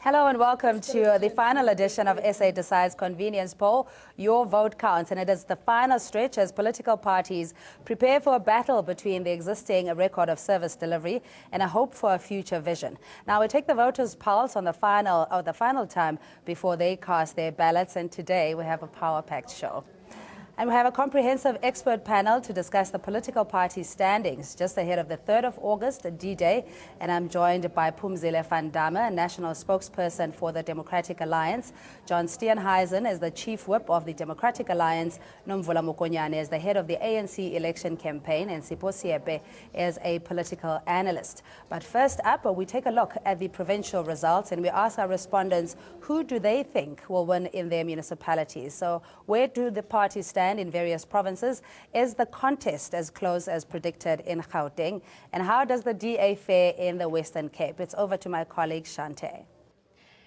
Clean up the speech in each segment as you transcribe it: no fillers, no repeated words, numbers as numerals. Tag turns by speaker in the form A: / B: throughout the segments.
A: Hello and welcome to the final edition of SA Decides Convenience Poll. Your vote counts, and it is the final stretch as political parties prepare for a battle between the existing record of service delivery and a hope for a future vision. Now we take the voters' pulse on the final time before they cast their ballots, and today we have a power-packed show. And we have a comprehensive expert panel to discuss the political party standings just ahead of the 3rd of August, D-Day. And I'm joined by Phumzile van Damme, national spokesperson for the Democratic Alliance. John Steenhuisen is the chief whip of the Democratic Alliance. Nomvula Mokonyane is the head of the ANC election campaign. And Sipho Siepe is a political analyst. But first up, we take a look at the provincial results and we ask our respondents, who do they think will win in their municipalities? So where do the parties stand in various provinces? Is the contest as close as predicted in Gauteng? And how does the DA fare in the Western Cape? It's over to my colleague Shante.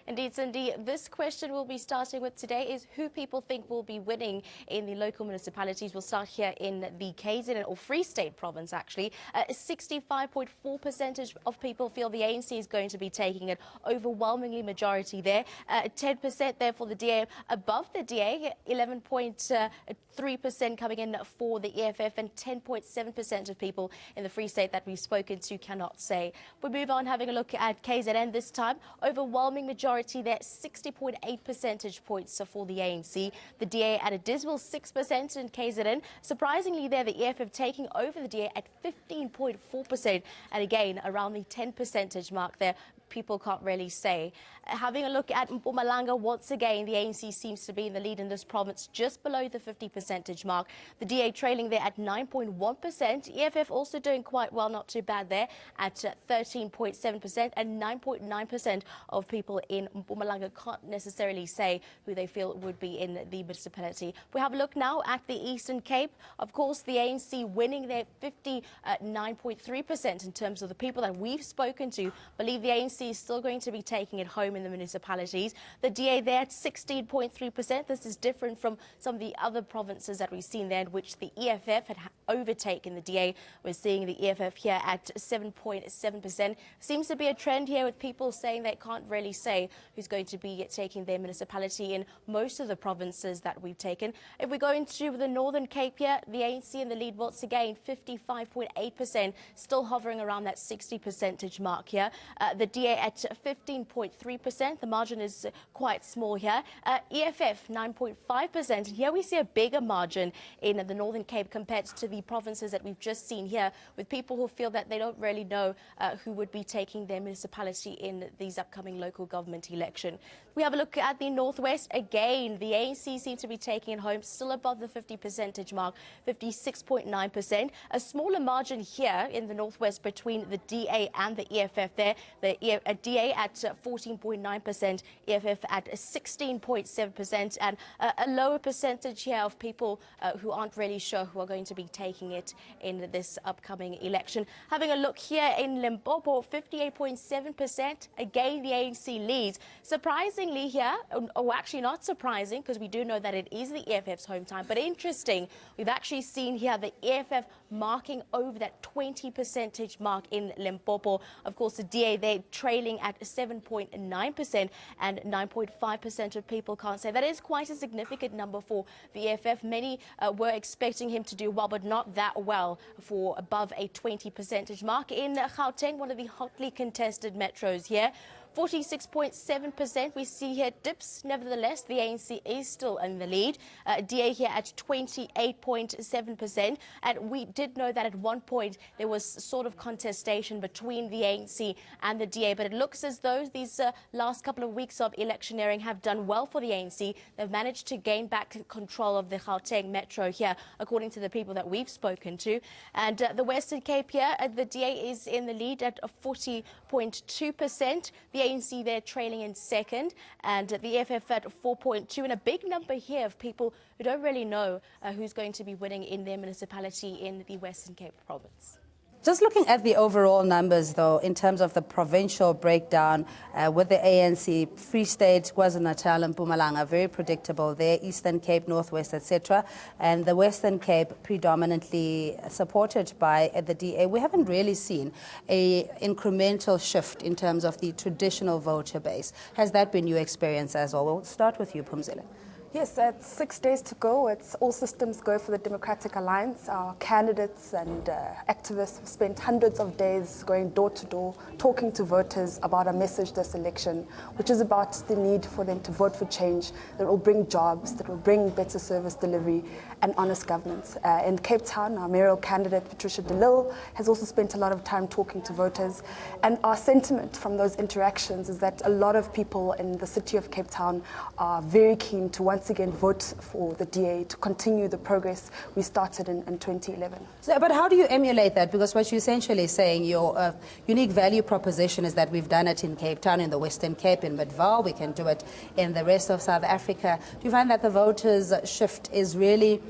B: Indeed, Cindy, this question we'll be starting with today is who people think will be winning in the local municipalities. We'll start here in the KZN or Free State province, actually. 65.4% of people feel the ANC is going to be taking it, overwhelmingly majority there. 10% there for the DA. Above the DA, 11.3% coming in for the EFF, and 10.7% of people in the Free State that we've spoken to cannot say. We move on, having a look at KZN this time. Overwhelming majority there, 60.8 percentage points for the ANC. The DA at a dismal 6% in KZN. Surprisingly there, the EFF taking over the DA at 15.4%, and again around the 10 percentage mark there. People can't really say. Having a look at Mpumalanga, once again, the ANC seems to be in the lead in this province, just below the 50 percentage mark. The DA trailing there at 9.1%. EFF also doing quite well, not too bad there, at 13.7%, and 9.9% of people in Mpumalanga can't necessarily say who they feel would be in the municipality. We have a look now at the Eastern Cape. Of course, the ANC winning there 59.3% in terms of the people that we've spoken to believe the ANC is still going to be taking it home in the municipalities. The DA there at 16.3%. This is different from some of the other provinces that we've seen there in which the EFF had overtaken the DA. We're seeing the EFF here at 7.7%. Seems to be a trend here with people saying they can't really say who's going to be taking their municipality in most of the provinces that we've taken. If we go into the Northern Cape here, the ANC in the lead once again, 55.8%, still hovering around that 60 percentage mark here. The DA at 15.3%. The margin is quite small here. EFF 9.5%. And here we see a bigger margin in the Northern Cape compared to the provinces that we've just seen here, with people who feel that they don't really know who would be taking their municipality in these upcoming local government election. We have a look at the Northwest. Again, the ANC seem to be taking it home, still above the 50 percentage mark, 56.9%. A smaller margin here in the Northwest between the DA and the EFF there. The DA at 14.9%, EFF at 16.7%, and a lower percentage here of people who aren't really sure who are going to be taking it in this upcoming election. Having a look here in Limpopo, 58.7%. Again, the ANC leads. Surprisingly here, or actually not surprising, because we do know that it is the EFF's home time, but interesting, we've actually seen here the EFF marking over that 20 percentage mark in Limpopo. Of course, the DA there trailing at 7.9%, and 9.5% of people can't say. That is quite a significant number for the EFF. Many were expecting him to do well, but not that well for above a 20 percentage mark. In Gauteng, one of the hotly contested metros here, 46.7%. We see here dips. Nevertheless, the ANC is still in the lead. DA here at 28.7%. And we did know that at one point there was sort of contestation between the ANC and the DA. But it looks as though these last couple of weeks of electioneering have done well for the ANC. They've managed to gain back control of the Gauteng metro here, according to the people that we've spoken to. And the Western Cape here, the DA is in the lead at 40.2%. The ANC there trailing in second, and the EFF at 4.2, and a big number here of people who don't really know who's going to be winning in their municipality in the Western Cape province.
A: Just looking at the overall numbers, though, in terms of the provincial breakdown with the ANC, Free State, KwaZulu-Natal and Mpumalanga, very predictable there, Eastern Cape, Northwest, etc., and the Western Cape predominantly supported by the DA. We haven't really seen an incremental shift in terms of the traditional voter base. Has that been your experience as well? We'll start with you, Phumzile.
C: Yes, it's 6 days to go. It's all systems go for the Democratic Alliance. Our candidates and activists have spent hundreds of days going door to door, talking to voters about our message this election, which is about the need for them to vote for change that will bring jobs, that will bring better service delivery and honest governance. In Cape Town, our mayoral candidate, Patricia de Lille, has also spent a lot of time talking to voters. And our sentiment from those interactions is that a lot of people in the city of Cape Town are very keen to once again vote for the DA to continue the progress we started in 2011.
A: So, but how do you emulate that? Because what you're essentially saying, your unique value proposition is that we've done it in Cape Town, in the Western Cape, in Midvaal, we can do it in the rest of South Africa. Do you find that the voters' shift is really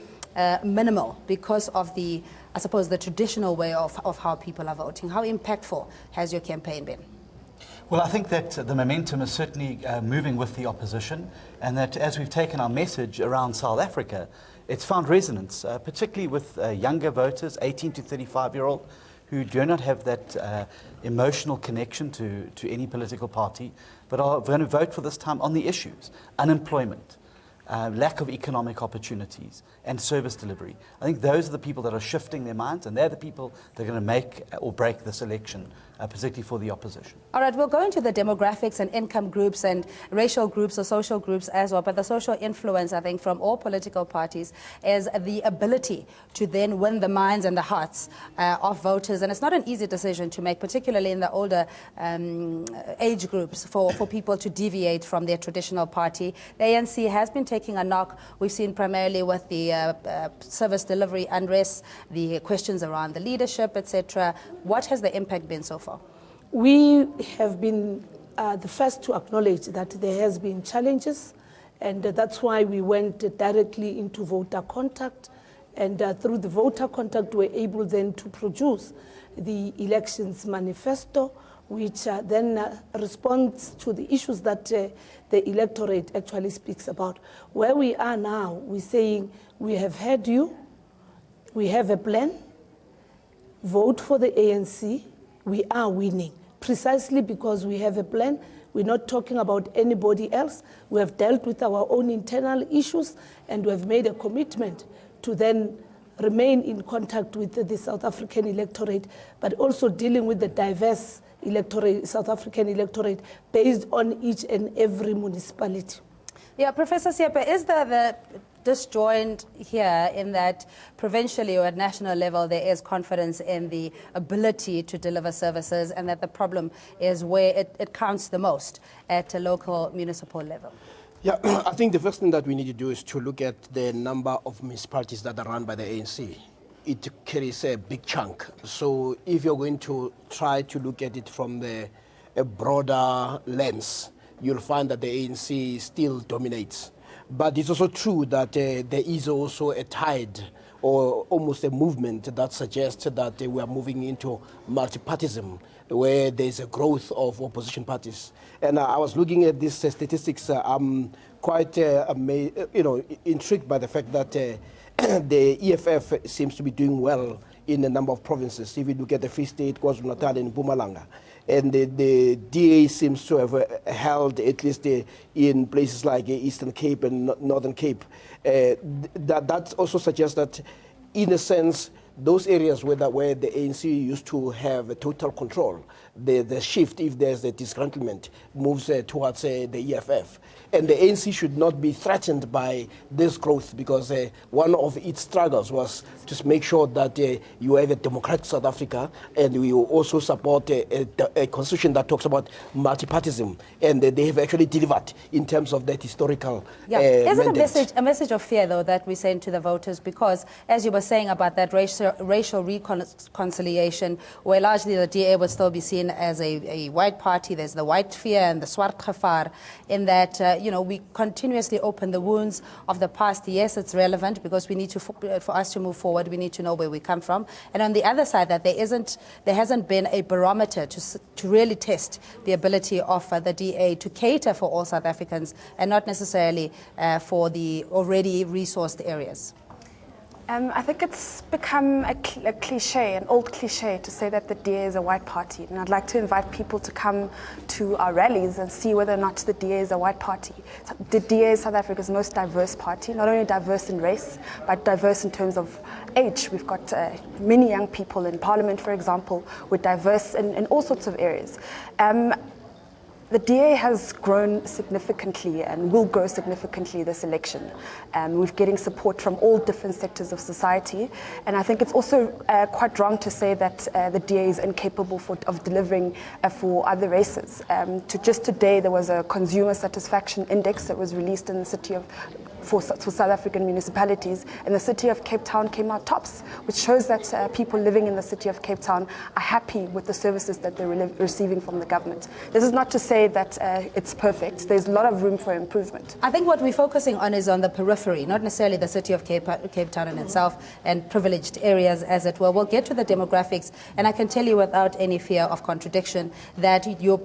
A: minimal because of the, I suppose, the traditional way of how people are voting? How impactful has your campaign been?
D: Well, I think that the momentum is certainly moving with the opposition, and that as we've taken our message around South Africa, it's found resonance, particularly with younger voters, 18 to 35-year-old, who do not have that emotional connection to any political party, but are going to vote for this time on the issues: unemployment, lack of economic opportunities, and service delivery. I think those are the people that are shifting their minds, and they're the people that are going to make or break this election, particularly for the opposition.
A: All right, we'll go into the demographics and income groups and racial groups or social groups as well, but the social influence, I think, from all political parties is the ability to then win the minds and the hearts of voters. And it's not an easy decision to make, particularly in the older age groups, for people to deviate from their traditional party. The ANC has been taking a knock. We've seen primarily with the service delivery unrest, the questions around the leadership, etc. What has the impact been so far?
E: We have been the first to acknowledge that there has been challenges, and that's why we went directly into voter contact, and through the voter contact we're able then to produce the elections manifesto, which then responds to the issues that the electorate actually speaks about. Where we are now, we're saying we have heard you, we have a plan, vote for the ANC, we are winning. Precisely because we have a plan, we're not talking about anybody else. We have dealt with our own internal issues, and we have made a commitment to then remain in contact with the South African electorate, but also dealing with the diverse electorate, South African electorate, based on each and every municipality.
A: Yeah, Professor Siepe, is there the disjoint here in that provincially or at national level there is confidence in the ability to deliver services, and that the problem is where it counts the most at a local municipal level?
F: Yeah, I think the first thing that we need to do is to look at the number of municipalities that are run by the ANC. It carries a big chunk. So if you're going to try to look at it from a broader lens, you'll find that the ANC still dominates. But it's also true that there is also a tide or almost a movement that suggests that we are moving into multipartism, where there's a growth of opposition parties. And I was looking at these statistics. I'm quite intrigued by the fact that the EFF seems to be doing well in a number of provinces. If you look at the Free State, KwaZulu-Natal and Mpumalanga. And the DA seems to have held, at least in places like Eastern Cape and Northern Cape. That also suggests that, in a sense, those areas where the ANC used to have a total control, the shift, if there's a disgruntlement, moves towards the EFF. And the ANC should not be threatened by this growth, because one of its struggles was to make sure that you have a democratic South Africa, and we also support a constitution that talks about multipartism. And they have actually delivered in terms of that historical
A: Is
F: mandate.
A: it a message of fear, though, that we send to the voters? Because, as you were saying about that racial racial reconciliation, where largely the DA would still be seen as a white party. There's the white fear and the swart gevaar, in that, we continuously open the wounds of the past. Yes, it's relevant because we need to, for us to move forward, we need to know where we come from. And on the other side, that there hasn't been a barometer to really test the ability of the DA to cater for all South Africans and not necessarily for the already resourced areas.
C: I think it's become a cliche, an old cliche, to say that the DA is a white party. And I'd like to invite people to come to our rallies and see whether or not the DA is a white party. The DA is South Africa's most diverse party, not only diverse in race, but diverse in terms of age. We've got many young people in Parliament, for example. We're diverse in all sorts of areas. The DA has grown significantly and will grow significantly this election. We're getting support from all different sectors of society. And I think it's also quite wrong to say that the DA is incapable of delivering for other races. Just today, there was a consumer satisfaction index that was released in the city of for South African municipalities, and the city of Cape Town came out tops, which shows that people living in the city of Cape Town are happy with the services that they're receiving from the government. This is not to say that it's perfect. There's a lot of room for improvement.
A: I think what we're focusing on is on the periphery, not necessarily the city of Cape Town in itself and privileged areas, as it were. We'll get to the demographics, and I can tell you without any fear of contradiction that your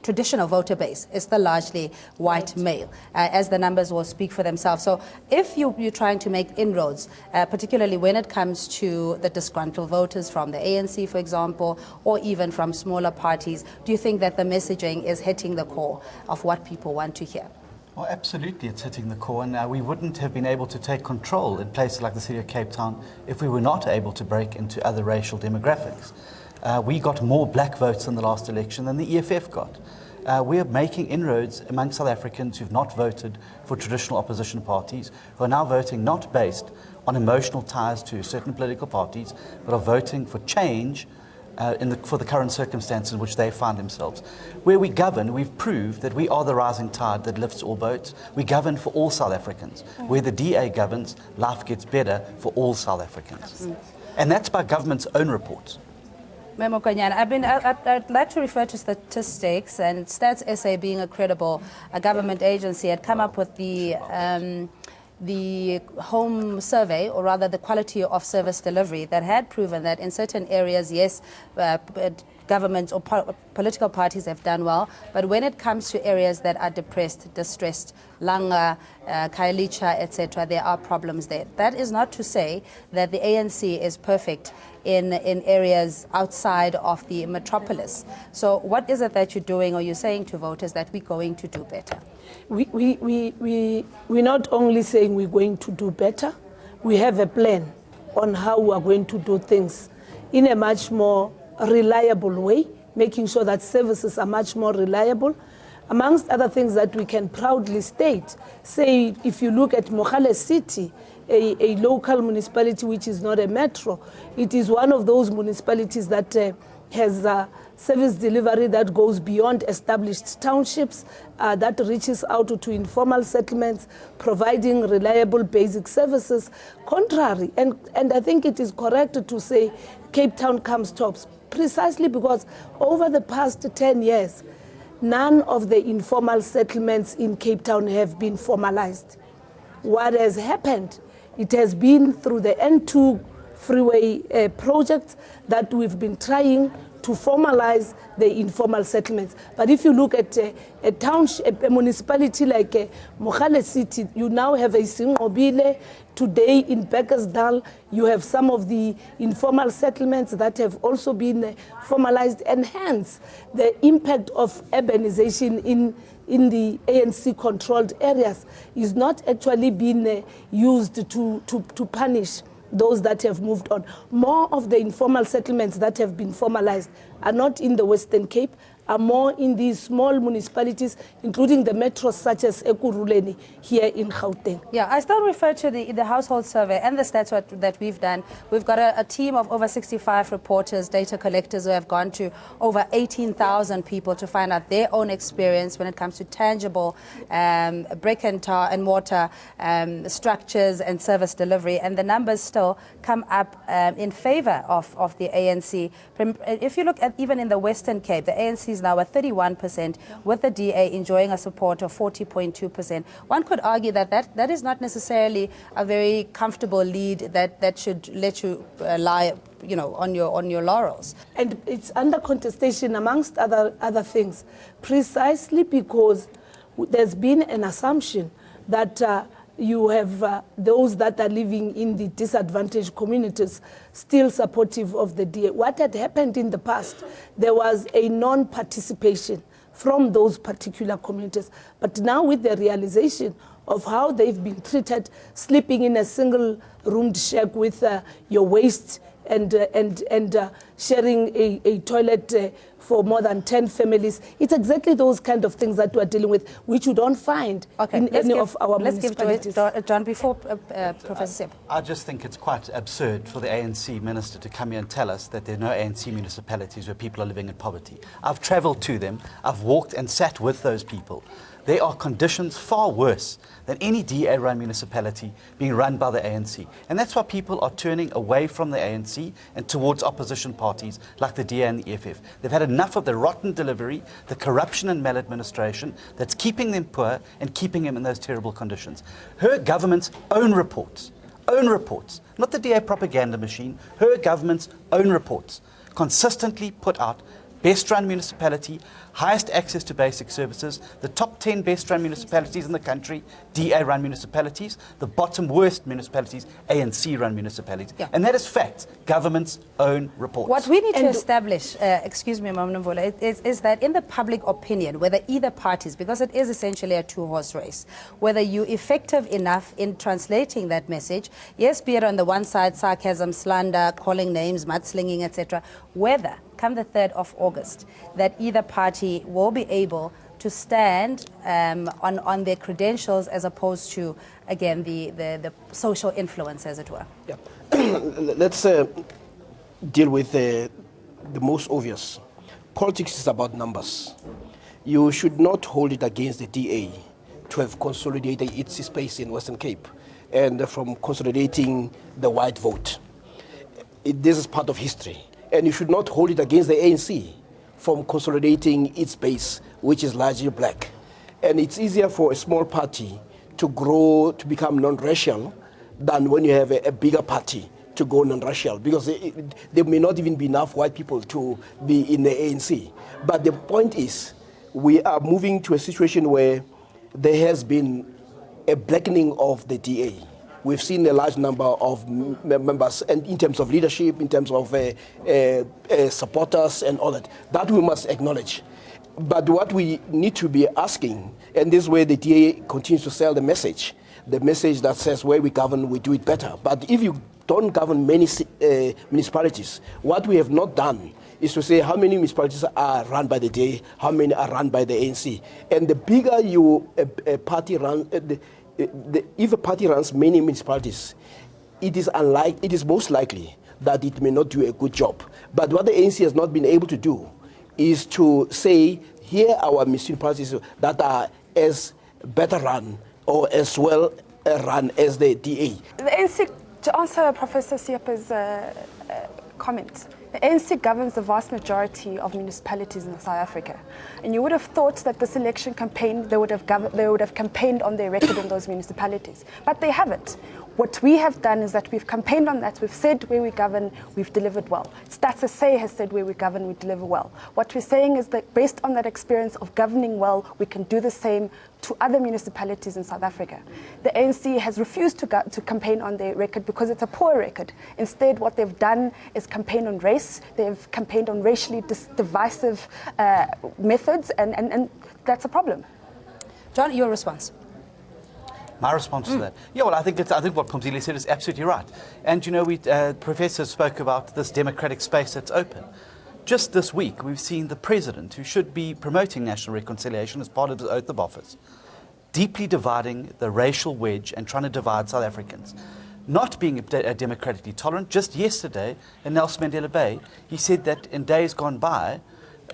A: traditional voter base is still largely white male, as the numbers will speak for themselves. So if you're trying to make inroads, particularly when it comes to the disgruntled voters from the ANC, for example, or even from smaller parties, do you think that the messaging is hitting the core of what people want to hear?
D: Well, absolutely, it's hitting the core, and we wouldn't have been able to take control in places like the city of Cape Town if we were not able to break into other racial demographics. We got more black votes in the last election than the EFF got. We are making inroads among South Africans who've not voted for traditional opposition parties, who are now voting not based on emotional ties to certain political parties, but are voting for change for the current circumstances in which they find themselves. Where we govern, we've proved that we are the rising tide that lifts all boats. We govern for all South Africans. Where the DA governs, life gets better for all South Africans. And that's by government's own reports.
A: Memo Kanyana, I'd like to refer to statistics, and Stats SA, being a credible government agency, had come up with the home survey, or rather the quality of service delivery, that had proven that in certain areas, yes, governments or political parties have done well, but when it comes to areas that are depressed, distressed, Langa, Khayelitsha, etc., there are problems there. That is not to say that the ANC is perfect in areas outside of the metropolis. So what is it that you're doing, or you're saying to voters that we're going to do better?
E: We're not only saying we're going to do better, we have a plan on how we are going to do things in a much more reliable way, making sure that services are much more reliable. Amongst other things that we can proudly state, say if you look at Mogale City, a local municipality which is not a metro, it is one of those municipalities that has service delivery that goes beyond established townships, that reaches out to informal settlements, providing reliable basic services. Contrary, and I think it is correct to say Cape Town comes tops, precisely because over the past 10 years, none of the informal settlements in Cape Town have been formalized. What has happened, it has been through the N2 freeway project that we've been trying to formalize the informal settlements. But if you look at a township, a municipality like Mogale City, you now have a Singobile. Today in Beckersdal, you have some of the informal settlements that have also been formalized, and hence the impact of urbanization in the ANC-controlled areas is not actually being used to punish those that have moved on. More of the informal settlements that have been formalized are not in the Western Cape, are more in these small municipalities, including the metros such as Ekurhuleni here in Gauteng.
A: Yeah, I still refer to the household survey and the stats that we've done. We've got a team of over 65 reporters, data collectors who have gone to over 18,000 people to find out their own experience when it comes to tangible brick and tar and mortar structures and service delivery. And the numbers still come up in favor of the ANC. If you look at even in the Western Cape, the ANC is now at 31%, with the DA enjoying a support of 40.2%. One could argue that is not necessarily a very comfortable lead that should let you lie, on your laurels.
E: And it's under contestation amongst other things, precisely because there's been an assumption that you have those that are living in the disadvantaged communities still supportive of the DA. What had happened in the past, there was a non-participation from those particular communities. But now with the realization of how they've been treated, sleeping in a single-roomed shack with your waste and sharing a toilet for more than 10 families. It's exactly those kind of things that we're dealing with, which you don't find in any of our municipalities.
A: Let's give John before Professor Sip.
D: I just think it's quite absurd for the ANC minister to come here and tell us that there are no ANC municipalities where people are living in poverty. I've travelled to them. I've walked and sat with those people. There are conditions far worse than any DA-run municipality being run by the ANC. And that's why people are turning away from the ANC and towards opposition parties like the DA and the EFF. They've had enough of the rotten delivery, the corruption and maladministration that's keeping them poor and keeping them in those terrible conditions. Her government's own reports, not the DA propaganda machine, her government's own reports consistently put out best run municipality, highest access to basic services, the top 10 best run municipalities in the country, DA run municipalities, the bottom worst municipalities, ANC run municipalities.
A: Yeah.
D: And that is fact, government's own reports.
A: What we need to establish, excuse me, Mam Nomvula, is that in the public opinion, whether either parties, because it is essentially a two-horse race, whether you're effective enough in translating that message, yes, be it on the one side, sarcasm, slander, calling names, mudslinging, etc., whether come the 3rd of August, that either party will be able to stand on their credentials as opposed to, again, the social influence, as it were.
F: Yeah. Let's deal with the most obvious. Politics is about numbers. You should not hold it against the DA to have consolidated its space in Western Cape and from consolidating the white vote. This is part of history. And you should not hold it against the ANC from consolidating its base, which is largely black. And it's easier for a small party to grow, to become non-racial, than when you have a bigger party to go non-racial, because there may not even be enough white people to be in the ANC. But the point is, we are moving to a situation where there has been a blackening of the DA. We've seen a large number of members, and in terms of leadership, in terms of supporters and all that. That we must acknowledge. But what we need to be asking, and this way the DA continues to sell the message that says where we govern, we do it better. But if you don't govern many municipalities, what we have not done is to say how many municipalities are run by the DA, how many are run by the ANC. And the bigger a party runs, if a party runs many municipalities, it is most likely that it may not do a good job. But what the ANC has not been able to do is to say, here are our municipalities that are as better run or as well run as the DA.
C: The ANC, to answer Professor Siapa's comment, the ANC governs the vast majority of municipalities in South Africa. And you would have thought that this election campaign, they would have campaigned on their record in those municipalities. But they haven't. What we have done is that we've campaigned on that. We've said where we govern, we've delivered well. Stats SA has said where we govern, we deliver well. What we're saying is that based on that experience of governing well, we can do the same to other municipalities in South Africa. The ANC has refused to campaign on their record because it's a poor record. Instead, what they've done is campaign on race. They've campaigned on racially divisive methods, and that's a problem.
A: John, your response.
D: My response to that? Yeah, well, I think what Phumzile said is absolutely right. And, Professor spoke about this democratic space that's open. Just this week, we've seen the president, who should be promoting national reconciliation as part of his oath of office, deeply dividing the racial wedge and trying to divide South Africans. Not being democratically tolerant. Just yesterday in Nelson Mandela Bay, he said that in days gone by,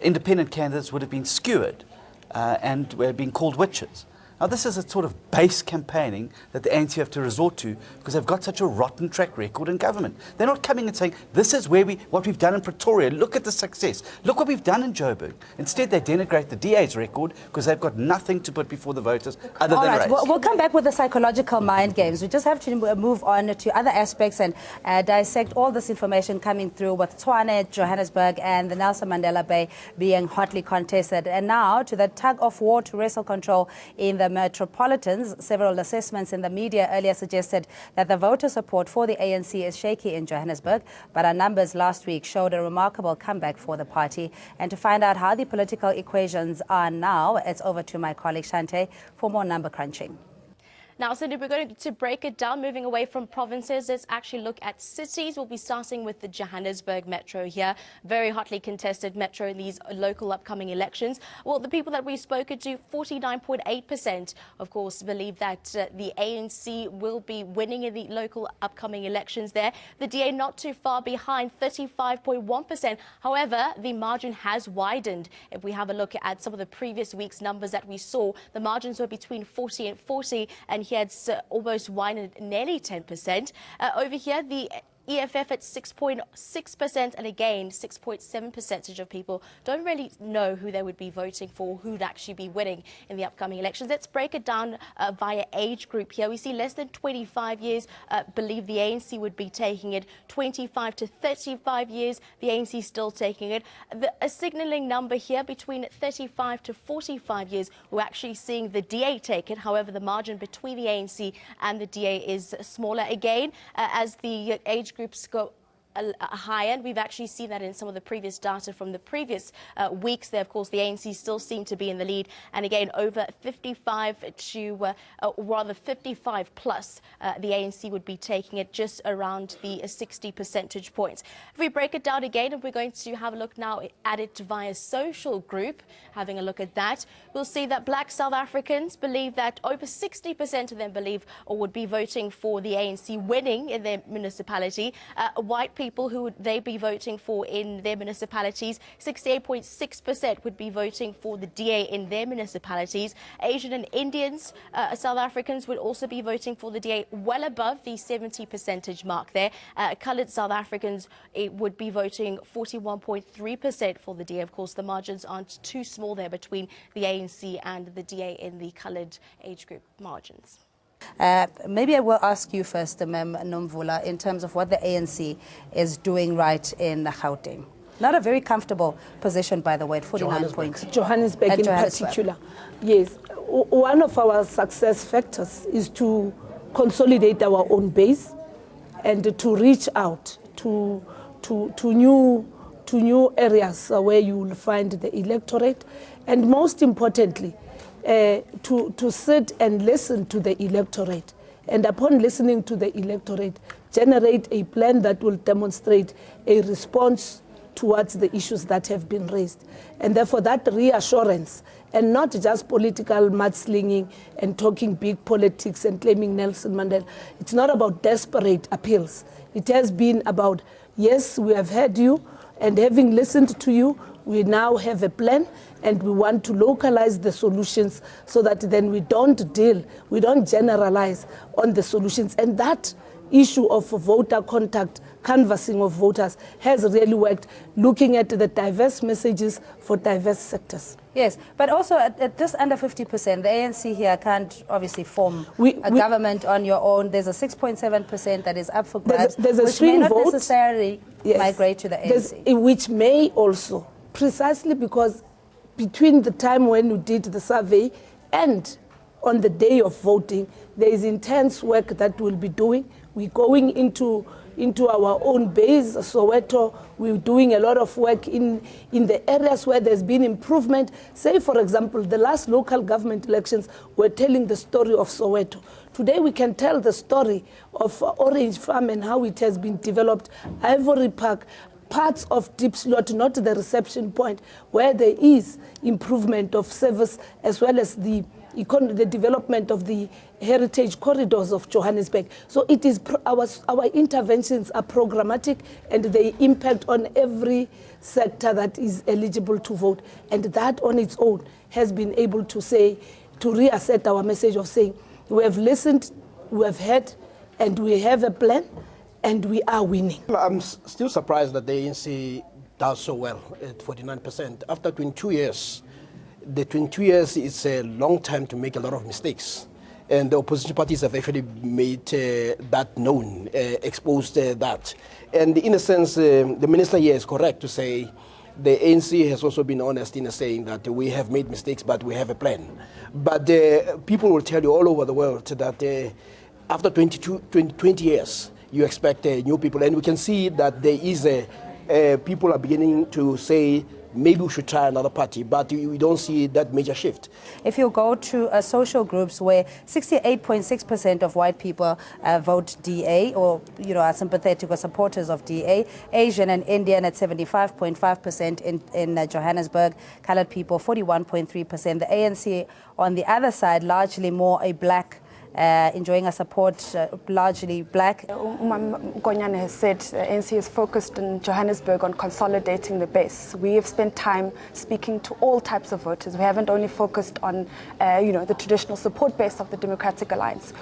D: independent candidates would have been skewered and were being called witches. Now, this is a sort of base campaigning that the ANC have to resort to because they've got such a rotten track record in government. They're not coming and saying, this is what we've done in Pretoria. Look at the success. Look what we've done in Joburg. Instead, they denigrate the DA's record because they've got nothing to put before the voters other than race.
A: We'll come back with the psychological mind games. We just have to move on to other aspects and dissect all this information coming through with Tshwane, Johannesburg, and the Nelson Mandela Bay being hotly contested. And now to the tug of war to wrestle control in the metropolitans. Several assessments in the media earlier suggested that the voter support for the ANC is shaky in Johannesburg, but our numbers last week showed a remarkable comeback for the party. And to find out how the political equations are now, it's over to my colleague Shante for more number crunching.
B: Now, Cindy, we're going to break it down, moving away from provinces. Let's actually look at cities. We'll be starting with the Johannesburg Metro here. Very hotly contested metro in these local upcoming elections. Well, the people that we've spoken to, 49.8%, of course, believe that the ANC will be winning in the local upcoming elections there. The DA not too far behind, 35.1%. However, the margin has widened. If we have a look at some of the previous week's numbers that we saw, the margins were between 40 and 40, and he had almost widened nearly 10%. Over here, the EFF at 6.6%, and again 6.7% of people don't really know who they would be voting for, who'd actually be winning in the upcoming elections. Let's break it down via age group here. We see less than 25 years believe the ANC would be taking it. 25 to 35 years, the ANC still taking it. A signalling number here between 35 to 45 years, we're actually seeing the DA take it. However, the margin between the ANC and the DA is smaller again as the age groups go higher. We've actually seen that in some of the previous data from the previous weeks there. Of course, the ANC still seem to be in the lead. And again, over 55 to, rather 55 plus, the ANC would be taking it just around the 60 percentage points. If we break it down again, and we're going to have a look now at it via social group, having a look at that, we'll see that black South Africans believe that over 60% of them believe or would be voting for the ANC winning in their municipality. White people, who would they be voting for in their municipalities? 68.6% would be voting for the DA in their municipalities. Asian and Indians, South Africans, would also be voting for the DA, well above the 70 percentage mark there. Coloured South Africans would be voting 41.3% for the DA. Of course, the margins aren't too small there between the ANC and the DA in the coloured age group margins.
A: Maybe I will ask you first, Ma'am Nomvula, in terms of what the ANC is doing right in Gauteng. Not a very comfortable position, by the way, at 49 points.
E: Johannesburg in particular. Yes. One of our success factors is to consolidate our own base and to reach out to new areas where you will find the electorate, and most importantly, to sit and listen to the electorate, and upon listening to the electorate, generate a plan that will demonstrate a response towards the issues that have been raised. And therefore that reassurance, and not just political mudslinging and talking big politics and claiming Nelson Mandela. It's not about desperate appeals. It has been about, yes, we have heard you, and having listened to you, we now have a plan, and we want to localize the solutions so that then we don't generalize on the solutions. And that issue of voter contact, canvassing of voters, has really worked, looking at the diverse messages for diverse sectors.
A: Yes, but also at just under 50%, the ANC here can't obviously form a government on your own. There's a 6.7% that is up for grabs,
E: there's a
A: which may not
E: vote,
A: necessarily migrate to the ANC.
E: Which may also, precisely because between the time when you did the survey and on the day of voting, there is intense work that we'll be doing. We're going into our own base, Soweto. We're doing a lot of work in the areas where there's been improvement. Say, for example, the last local government elections were telling the story of Soweto. Today we can tell the story of Orange Farm and how it has been developed, Ivory Park, parts of Diepsloot, not the reception point, where there is improvement of service as well as the development of the heritage corridors of Johannesburg. So it is our interventions are programmatic and they impact on every sector that is eligible to vote. And that on its own has been able to reassert our message of saying, we have listened, we have heard, and we have a plan, and we are winning.
F: I'm still surprised that the ANC does so well at 49%. After 22 years, the 22 years is a long time to make a lot of mistakes. And the opposition parties have actually made that known, exposed that. And in a sense, the minister here is correct to say the ANC has also been honest in saying that we have made mistakes, but we have a plan. But people will tell you all over the world that after 20 years, you expect new people. And we can see that there is people are beginning to say, maybe we should try another party, but we don't see that major shift.
A: If you go to social groups where 68.6% of white people vote DA or are sympathetic or supporters of DA, Asian and Indian at 75.5% in Johannesburg, colored people 41.3%. The ANC on the other side, largely more a black enjoying a support largely black.
C: Mokonyane has said the ANC is focused in Johannesburg on consolidating the base. We have spent time speaking to all types of voters. We haven't only focused on the traditional support base of the Democratic Alliance.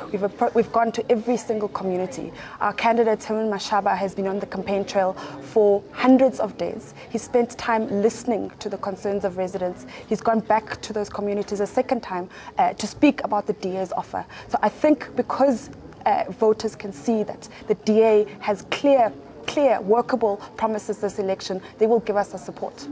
C: We've gone to every single community. Our candidate, Herman Mashaba, has been on the campaign trail for hundreds of days. He spent time listening to the concerns of residents. He's gone back to those communities a second time to speak about the DA's offer. So I think because voters can see that the DA has clear, workable promises this election, they will give us their support.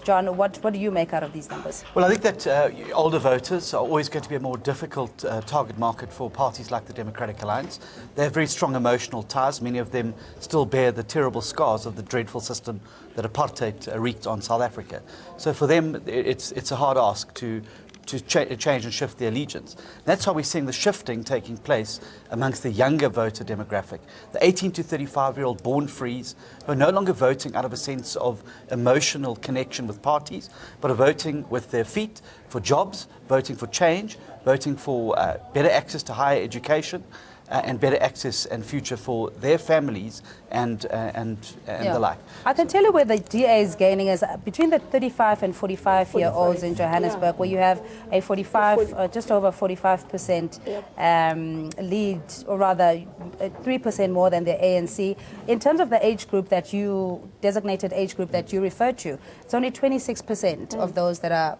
A: John, what do you make out of these numbers?
D: Well, I think that older voters are always going to be a more difficult target market for parties like the Democratic Alliance. They have very strong emotional ties. Many of them still bear the terrible scars of the dreadful system that apartheid wreaked on South Africa. So for them, it's a hard ask to change and shift their allegiance. That's why we're seeing the shifting taking place amongst the younger voter demographic. The 18 to 35-year-old born-frees who are no longer voting out of a sense of emotional connection with parties, but are voting with their feet for jobs, voting for change, voting for better access to higher education, and better access and future for their families and the like.
A: I can tell you where the DA is gaining is between the 35 and 45-year-olds in Johannesburg, where you have a just over 45% lead, or rather 3% more than the ANC. In terms of the age group that designated age group that you referred to, it's only 26% of those that are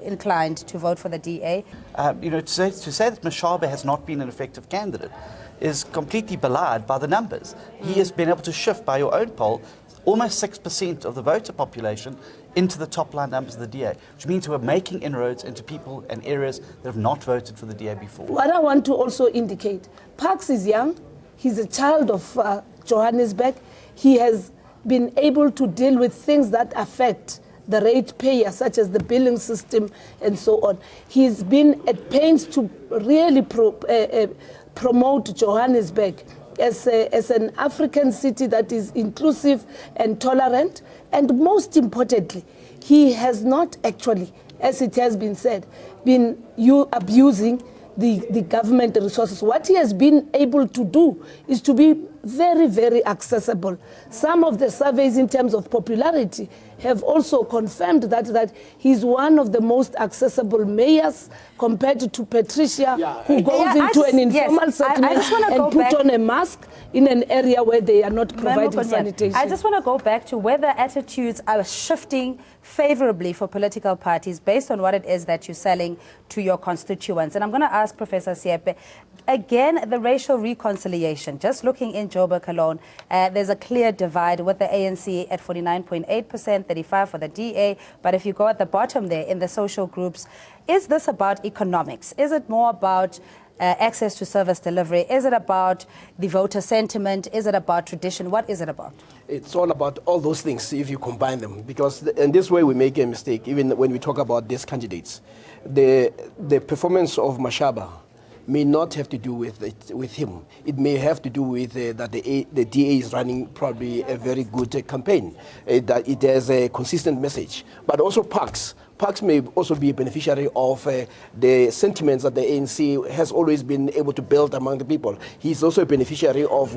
A: inclined to vote for the DA.
D: To say that Mashaba has not been an effective candidate is completely belied by the numbers. He has been able to shift, by your own poll, almost 6% of the voter population into the top line numbers of the DA, which means we're making inroads into people and areas that have not voted for the DA before.
E: What I want to also indicate, Parks is young, he's a child of Johannesburg, he has been able to deal with things that affect the ratepayer, such as the billing system and so on. He's been at pains to really promote Johannesburg as an African city that is inclusive and tolerant. And most importantly, he has not actually, as it has been said, been abusing the government resources. What he has been able to do is to be very, very accessible. Some of the surveys in terms of popularity have also confirmed that he's one of the most accessible mayors compared to Patricia, who goes into an informal settlement and put on a mask in an area where they are not providing sanitation.
A: I just want to go back to whether attitudes are shifting favorably for political parties based on what it is that you're selling to your constituents. And I'm going to ask Professor Siepe, again, the racial reconciliation, just looking in Joburg alone, there's a clear divide with the ANC at 49.8%, 35% for the DA. But if you go at the bottom there in the social groups, is this about economics? Is it more about access to service delivery? Is it about the voter sentiment? Is it about tradition? What is it about?
F: It's all about all those things if you combine them, because in this way we make a mistake even when we talk about these candidates. The performance of Mashaba may not have to do with him. It may have to do with that the DA is running probably a very good campaign, that it has a consistent message. But also Parks may also be a beneficiary of the sentiments that the ANC has always been able to build among the people. He's also a beneficiary of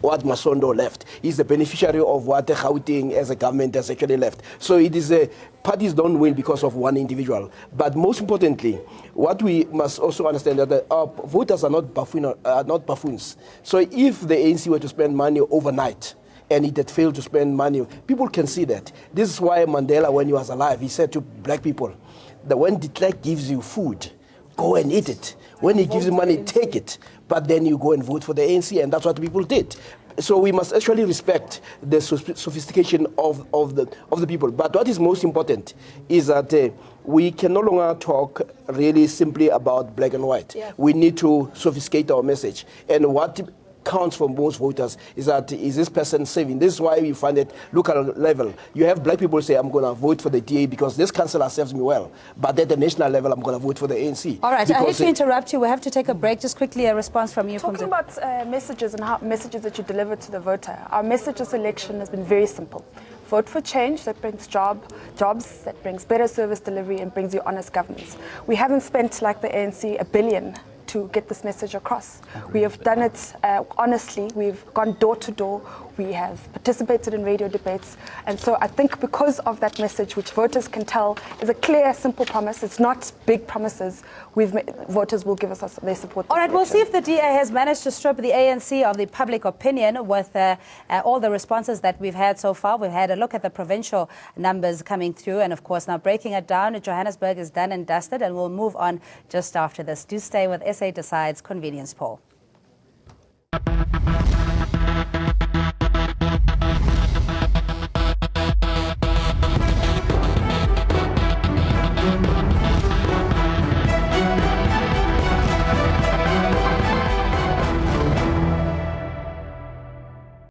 F: what Masondo left. He's a beneficiary of what Gauteng as a government has actually left. So it is parties don't win because of one individual. But most importantly, what we must also understand that our voters are not buffoons. So if the ANC were to spend money overnight, and it had failed to spend money, people can see that. This is why Mandela, when he was alive, he said to black people that when de Klerk gives you food, go and eat it. When he gives you money, take it. But then you go and vote for the ANC, and that's what people did. So we must actually respect the sophistication of the people. But what is most important is that we can no longer talk really simply about black and white.
A: Yeah.
F: We need to sophisticate our message. And what counts for most voters is that, is this person saving? This is why we find at local level, you have black people say, I'm going to vote for the DA because this councillor serves me well. But at the national level, I'm going to vote for the ANC.
A: All right, I hate to interrupt you. We have to take a break. Just quickly, a response from you.
C: Talking about messages and how messages that you deliver to the voter, our message this election has been very simple. Vote for change that brings jobs, that brings better service delivery and brings you honest governance. We haven't spent, like the ANC, $1 billion to get this message across. We have done it honestly. We've gone door to door. We have participated in radio debates. And so I think because of that message, which voters can tell is a clear, simple promise, it's not big promises, voters will give us their support.
A: All right, we'll see if the DA has managed to strip the ANC of the public opinion with all the responses that we've had so far. We've had a look at the provincial numbers coming through. And of course, now breaking it down, Johannesburg is done and dusted. And we'll move on just after this. Do stay with SA Decides Convenience Poll.